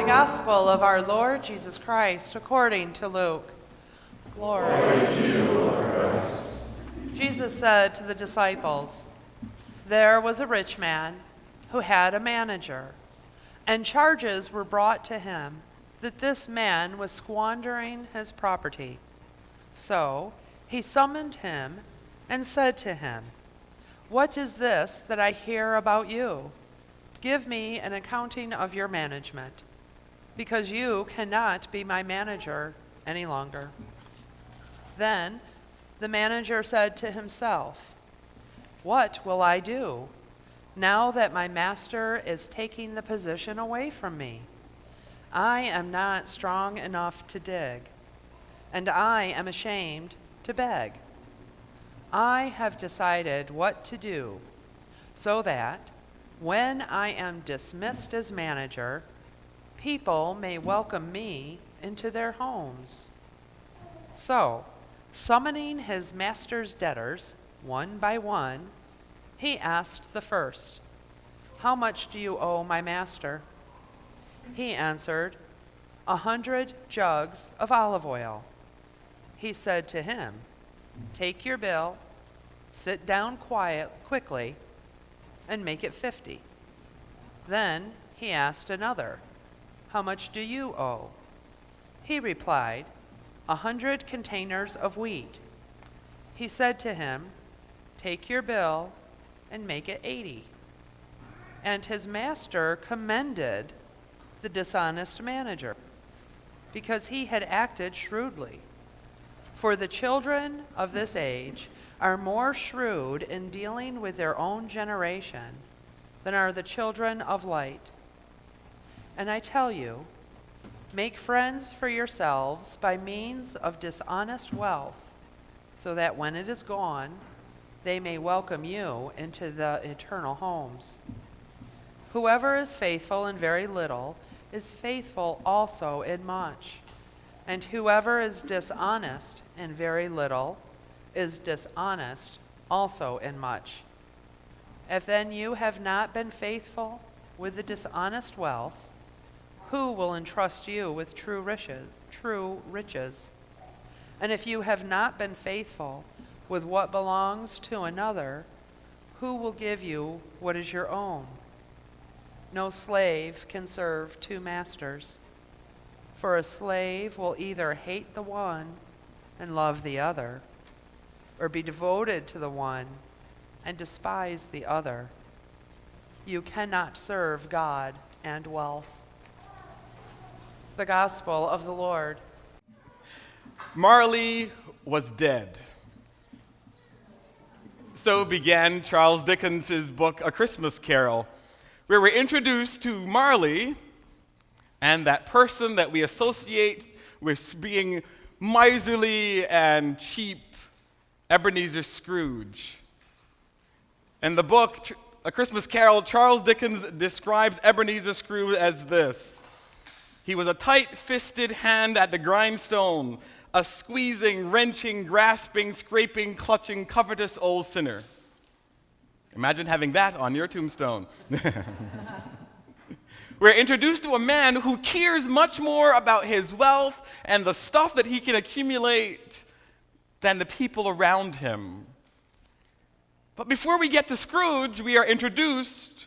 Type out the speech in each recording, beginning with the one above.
Gospel of our Lord Jesus Christ according to Luke. Glory to you, Lord Christ. Jesus said to the disciples, "There was a rich man who had a manager, and charges were brought to him that this man was squandering his property. So he summoned him and said to him, 'What is this that I hear about you? Give me an accounting of your management, because you cannot be my manager any longer.' Then the manager said to himself, 'What will I do now that my master is taking the position away from me? I am not strong enough to dig, and I am ashamed to beg. I have decided what to do, so that when I am dismissed as manager, people may welcome me into their homes.' So, summoning his master's debtors, one by one, he asked the first, 'How much do you owe my master?' He answered, 100 jugs of olive oil. He said to him, 'Take your bill, sit down quickly, and make it 50. Then he asked another, 'How much do you owe?' He replied, 100 containers of wheat. He said to him, 'Take your bill and make it 80. And his master commended the dishonest manager, because he had acted shrewdly. For the children of this age are more shrewd in dealing with their own generation than are the children of light. And I tell you, make friends for yourselves by means of dishonest wealth, so that when it is gone, they may welcome you into the eternal homes. Whoever is faithful in very little is faithful also in much, and whoever is dishonest in very little is dishonest also in much. If then you have not been faithful with the dishonest wealth, who will entrust you with true riches? And if you have not been faithful with what belongs to another, who will give you what is your own? No slave can serve two masters, for a slave will either hate the one and love the other, or be devoted to the one and despise the other. You cannot serve God and wealth." The Gospel of the Lord. Marley was dead. So began Charles Dickens' book, A Christmas Carol, where we're introduced to Marley and that person that we associate with being miserly and cheap, Ebenezer Scrooge. In the book, A Christmas Carol, Charles Dickens describes Ebenezer Scrooge as this: "He was a tight-fisted hand at the grindstone, a squeezing, wrenching, grasping, scraping, clutching, covetous old sinner." Imagine having that on your tombstone. We're introduced to a man who cares much more about his wealth and the stuff that he can accumulate than the people around him. But before we get to Scrooge, we are introduced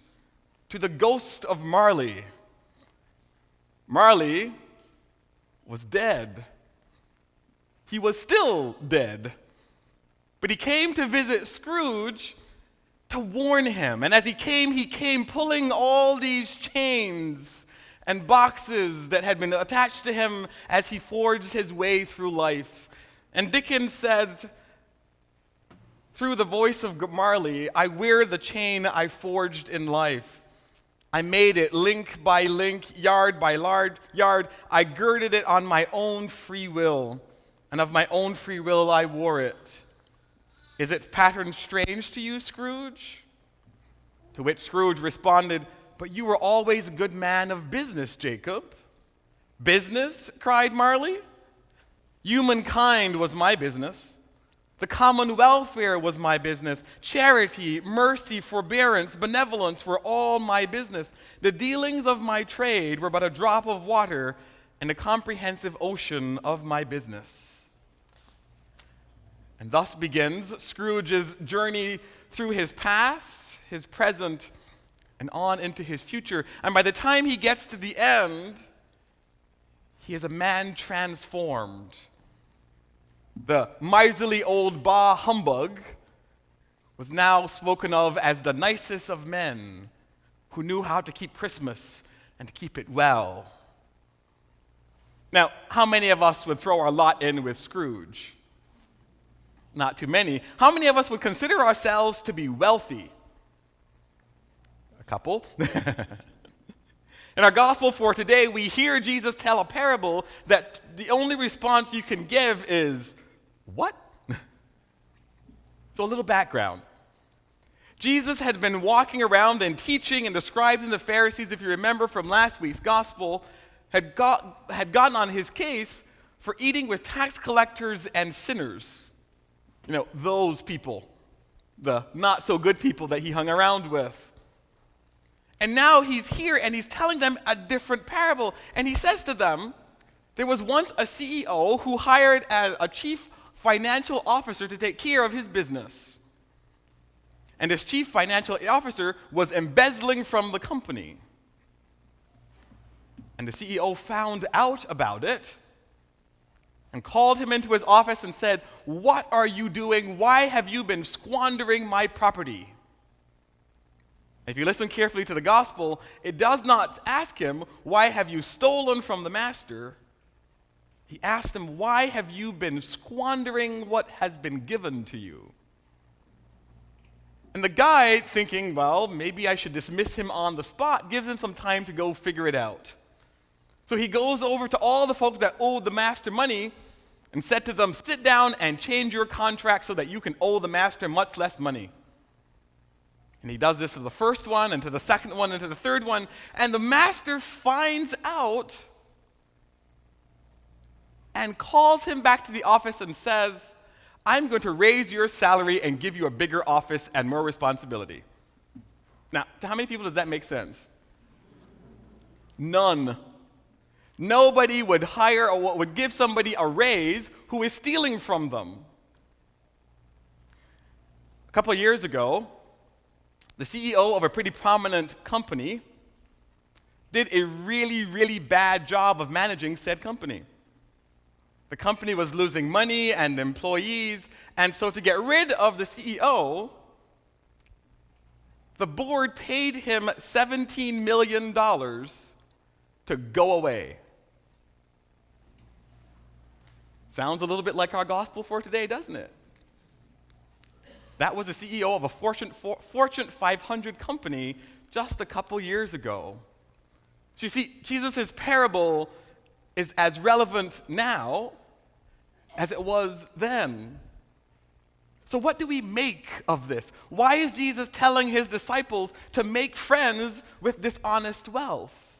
to the ghost of Marley. Marley was dead. He was still dead. But he came to visit Scrooge to warn him. And as he came pulling all these chains and boxes that had been attached to him as he forged his way through life. And Dickens said, through the voice of Marley, "I wear the chain I forged in life. I made it link by link, yard by yard. I girded it on my own free will, and of my own free will I wore it. Is its pattern strange to you, Scrooge?" To which Scrooge responded, "But you were always a good man of business, Jacob." "Business?" cried Marley. "Humankind was my business. The common welfare was my business. Charity, mercy, forbearance, benevolence were all my business. The dealings of my trade were but a drop of water in the comprehensive ocean of my business. And thus begins Scrooge's journey through his past, his present, and on into his future. And by the time he gets to the end, he is a man transformed. The miserly old bah humbug was now spoken of as the nicest of men who knew how to keep Christmas and to keep it well. Now, how many of us would throw our lot in with Scrooge? Not too many. How many of us would consider ourselves to be wealthy? A couple. In our gospel for today, we hear Jesus tell a parable that the only response you can give is, what? So a little background. Jesus had been walking around and teaching and describing the Pharisees, if you remember from last week's gospel, had gotten on his case for eating with tax collectors and sinners. You know, those people, the not so good people that he hung around with. And now he's here and he's telling them a different parable. And he says to them, there was once a CEO who hired a chief financial officer to take care of his business. And this chief financial officer was embezzling from the company. And the CEO found out about it and called him into his office and said, "What are you doing? Why have you been squandering my property?" If you listen carefully to the gospel, it does not ask him, "Why have you stolen from the master?" He asked him, "Why have you been squandering what has been given to you?" And the guy, thinking, well, maybe I should dismiss him on the spot, gives him some time to go figure it out. So he goes over to all the folks that owed the master money and said to them, "Sit down and change your contract so that you can owe the master much less money." And he does this to the first one, and to the second one, and to the third one. And the master finds out and calls him back to the office and says, "I'm going to raise your salary and give you a bigger office and more responsibility." Now, to how many people does that make sense? None. Nobody would hire or would give somebody a raise who is stealing from them. A couple of years ago, the CEO of a pretty prominent company did a really, really bad job of managing said company. The company was losing money and employees, and so to get rid of the CEO, the board paid him $17 million to go away. Sounds a little bit like our gospel for today, doesn't it? That was the CEO of a Fortune 500 company just a couple years ago. So you see, Jesus' parable is as relevant now as it was then. So what do we make of this? Why is Jesus telling his disciples to make friends with dishonest wealth?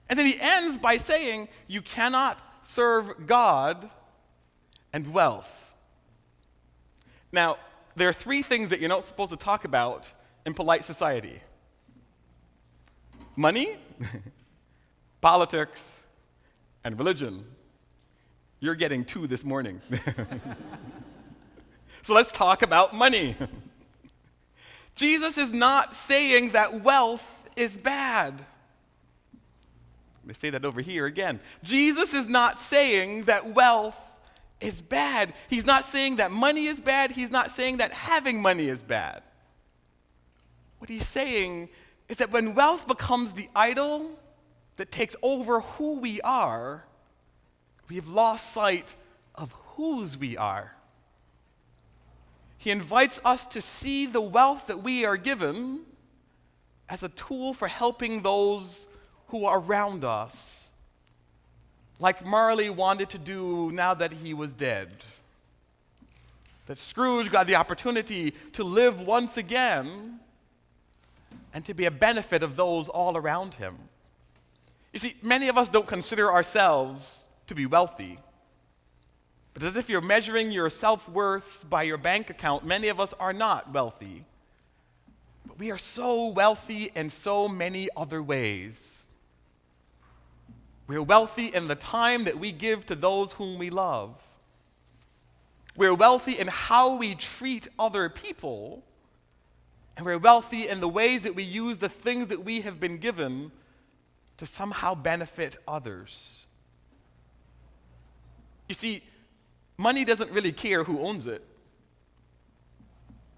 And then he ends by saying, you cannot serve God and wealth. Now, there are three things that you're not supposed to talk about in polite society: money, politics, and religion. You're getting two this morning. So let's talk about money. Jesus is not saying that wealth is bad. Let me say that over here again. Jesus is not saying that wealth is bad. He's not saying that money is bad. He's not saying that having money is bad. What he's saying is that when wealth becomes the idol that takes over who we are, we have lost sight of whose we are. He invites us to see the wealth that we are given as a tool for helping those who are around us, like Marley wanted to do now that he was dead. That Scrooge got the opportunity to live once again and to be a benefit of those all around him. You see, many of us don't consider ourselves to be wealthy. But as if you're measuring your self-worth by your bank account, many of us are not wealthy. But we are so wealthy in so many other ways. We're wealthy in the time that we give to those whom we love. We're wealthy in how we treat other people. And we're wealthy in the ways that we use the things that we have been given to somehow benefit others. You see, money doesn't really care who owns it.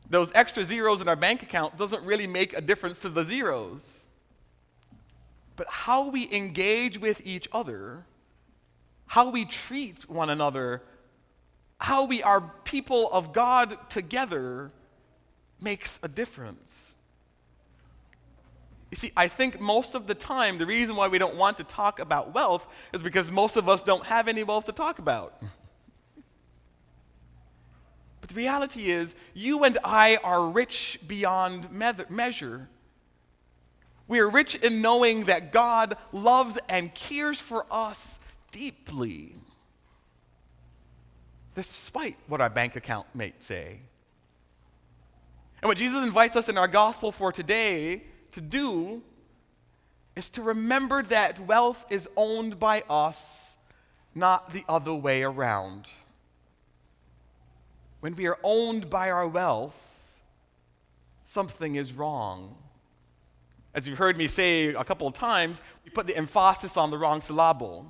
Those extra zeros in our bank account doesn't really make a difference to the zeros. But how we engage with each other, how we treat one another, how we are people of God together makes a difference. You see, I think most of the time, the reason why we don't want to talk about wealth is because most of us don't have any wealth to talk about. But the reality is, you and I are rich beyond measure. We are rich in knowing that God loves and cares for us deeply, despite what our bank account may say. And what Jesus invites us in our gospel for today to do is to remember that wealth is owned by us, not the other way around. When we are owned by our wealth, something is wrong. As you've heard me say a couple of times, we put the emphasis on the wrong syllable.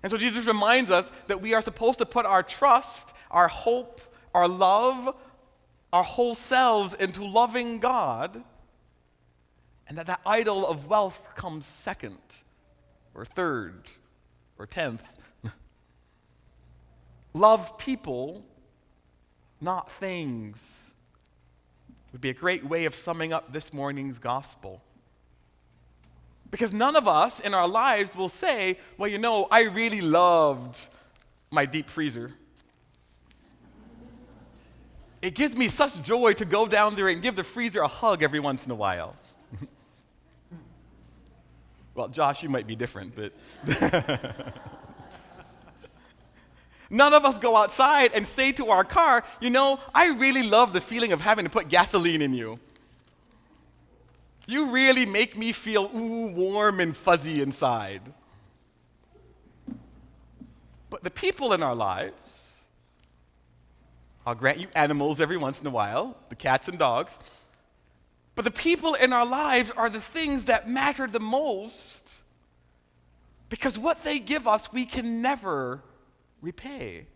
And so Jesus reminds us that we are supposed to put our trust, our hope, our love, our whole selves into loving God, and that idol of wealth comes second, or third, or 10th. Love people, not things, would be a great way of summing up this morning's gospel. Because none of us in our lives will say, well, you know, I really loved my deep freezer. It gives me such joy to go down there and give the freezer a hug every once in a while. Well, Josh, you might be different, but none of us go outside and say to our car, you know, I really love the feeling of having to put gasoline in you. You really make me feel warm and fuzzy inside. But the people in our lives, I'll grant you animals every once in a while, the cats and dogs, but the people in our lives are the things that matter the most, because what they give us we can never repay.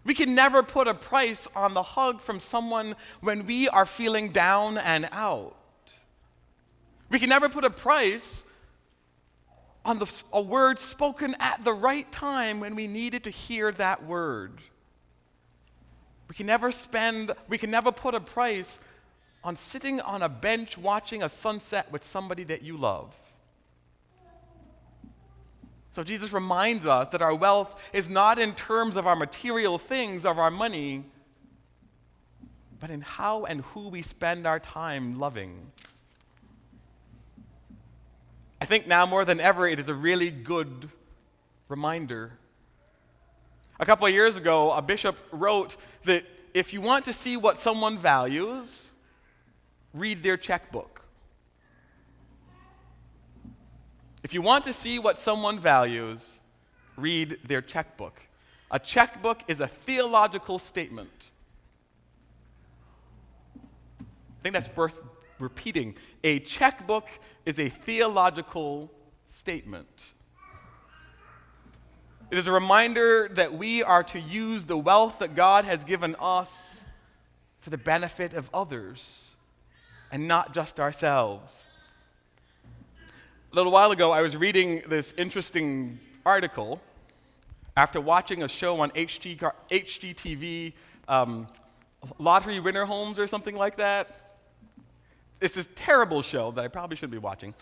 We can never put a price on the hug from someone when we are feeling down and out. We can never put a price on a word spoken at the right time when we needed to hear that word. We can never put a price on sitting on a bench watching a sunset with somebody that you love. So Jesus reminds us that our wealth is not in terms of our material things, of our money, but in how and who we spend our time loving. I think now more than ever it is a really good reminder. A couple of years ago, a bishop wrote that if you want to see what someone values, read their checkbook. If you want to see what someone values, read their checkbook. A checkbook is a theological statement. I think that's worth repeating. A checkbook is a theological statement. It is a reminder that we are to use the wealth that God has given us for the benefit of others and not just ourselves. A little while ago, I was reading this interesting article after watching a show on HGTV, Lottery Winner Homes or something like that. It's this terrible show that I probably shouldn't be watching,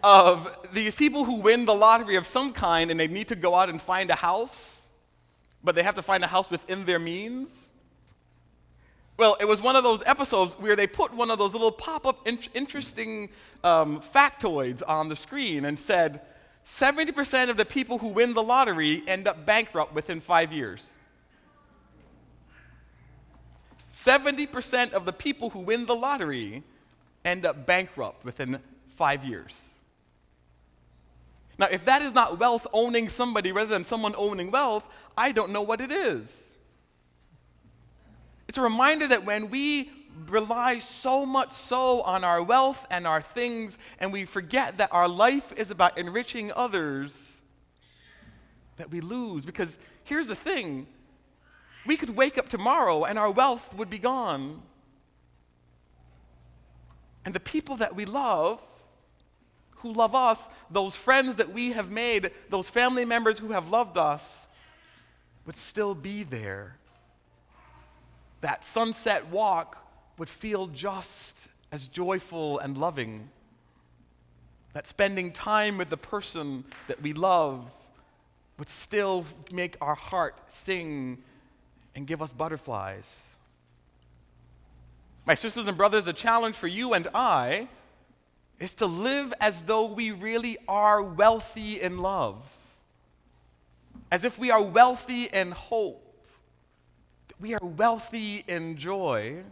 of these people who win the lottery of some kind and they need to go out and find a house, but they have to find a house within their means. Well, it was one of those episodes where they put one of those little pop-up interesting factoids on the screen and said, 70% of the people who win the lottery end up bankrupt within 5 years. 70% of the people who win the lottery end up bankrupt within 5 years. Now, if that is not wealth owning somebody rather than someone owning wealth, I don't know what it is. It's a reminder that when we rely so much so on our wealth and our things, and we forget that our life is about enriching others, that we lose. Because here's the thing, we could wake up tomorrow and our wealth would be gone. And the people that we love, who love us, those friends that we have made, those family members who have loved us, would still be there. That sunset walk would feel just as joyful and loving. That spending time with the person that we love would still make our heart sing and give us butterflies. My sisters and brothers, a challenge for you and I is to live as though we really are wealthy in love. As if we are wealthy in hope. That we are wealthy in joy.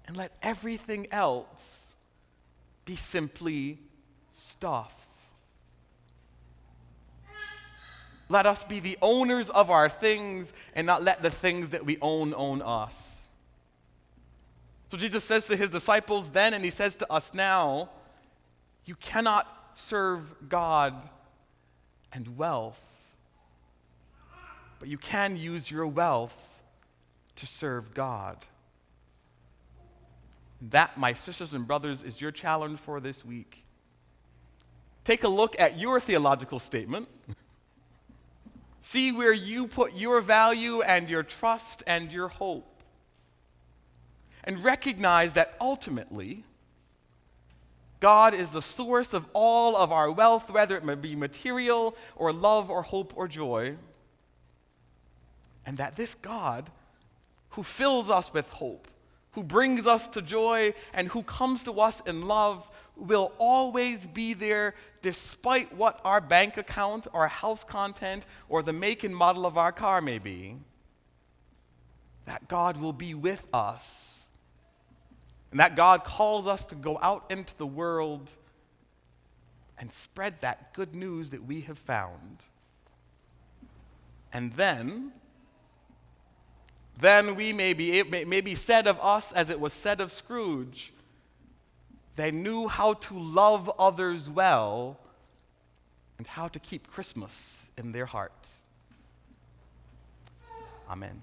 And let everything else be simply stuff. Let us be the owners of our things and not let the things that we own us. So Jesus says to his disciples then, and he says to us now, you cannot serve God and wealth, but you can use your wealth to serve God. That, my sisters and brothers, is your challenge for this week. Take a look at your theological statement. See where you put your value and your trust and your hope. And recognize that ultimately, God is the source of all of our wealth, whether it may be material or love or hope or joy. And that this God, who fills us with hope, who brings us to joy, and who comes to us in love, will always be there despite what our bank account, our house content, or the make and model of our car may be. That God will be with us. And that God calls us to go out into the world and spread that good news that we have found. And then we may be said of us as it was said of Scrooge, they knew how to love others well and how to keep Christmas in their hearts. Amen.